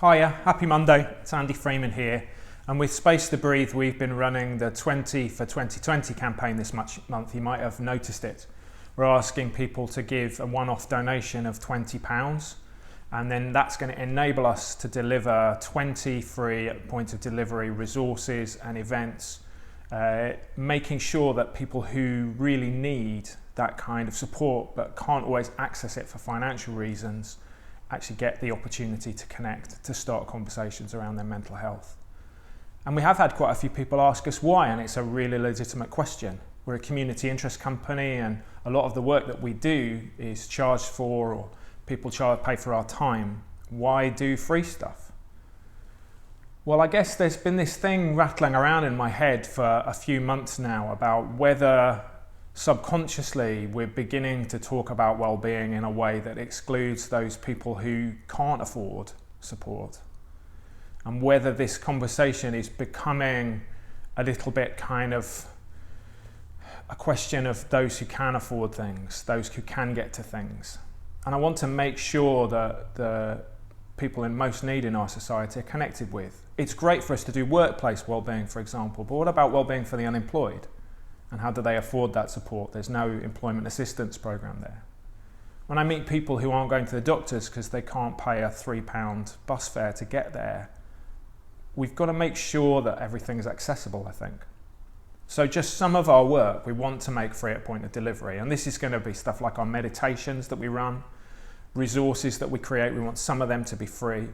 Hiya, happy Monday, it's Andy Freeman here, and with Space to Breathe we've been running the 20 for 2020 campaign this month. You might have noticed it. We're asking people to give a one-off donation of £20, and then that's going to enable us to deliver 20 free point of delivery resources and events, making sure that people who really need that kind of support but can't always access it for financial reasons actually get the opportunity to connect, to start conversations around their mental health. And we have had quite a few people ask us why, and it's a really legitimate question. We're a community interest company, and a lot of the work that we do is charged for, or people pay for our time. Why do free stuff? Well, I guess there's been this thing rattling around in my head for a few months now about whether subconsciously we're beginning to talk about well-being in a way that excludes those people who can't afford support, and whether this conversation is becoming a little bit kind of a question of those who can afford things, those who can get to things. And I want to make sure that the people in most need in our society are connected with. It's great for us to do workplace well-being, for example, but what about well-being for the unemployed? And how do they afford that support? There's no employment assistance program there. When I meet people who aren't going to the doctors because they can't pay a £3 bus fare to get there, we've got to make sure that everything is accessible, I think. So just some of our work we want to make free at point of delivery, and this is going to be stuff like our meditations that we run, resources that we create. We want some of them to be free.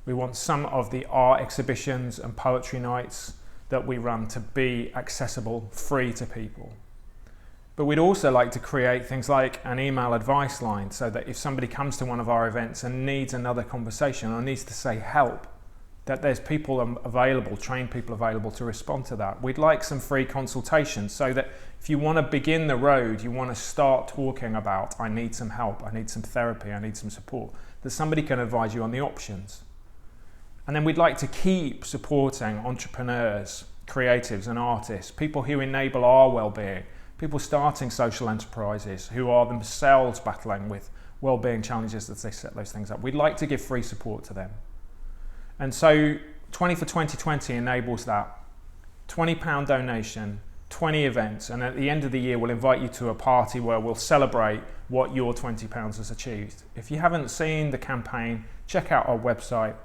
We want some of the art exhibitions and poetry nights that we run to be accessible, free to people. But we'd also like to create things like an email advice line, so that if somebody comes to one of our events and needs another conversation or needs to say help, that there's people available, trained people available to respond to that. We'd like some free consultations, so that if you want to begin the road, you want to start talking about, I need some help, I need some therapy, I need some support, that somebody can advise you on the options. And then we'd like to keep supporting entrepreneurs, creatives and artists, people who enable our well-being, people starting social enterprises who are themselves battling with well-being challenges as they set those things up. We'd like to give free support to them. And so 20 for 2020 enables that. £20 donation, 20 events, and at the end of the year we'll invite you to a party where we'll celebrate what your £20 has achieved. If you haven't seen the campaign, check out our website.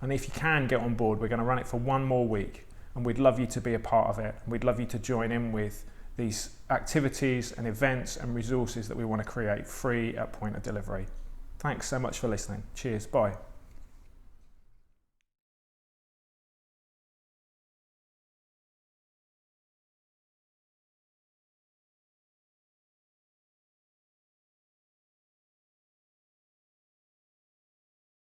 And if you can get on board, we're going to run it for one more week, and we'd love you to be a part of it. We'd love you to join in with these activities and events and resources that we want to create free at point of delivery. Thanks so much for listening. Cheers. Bye.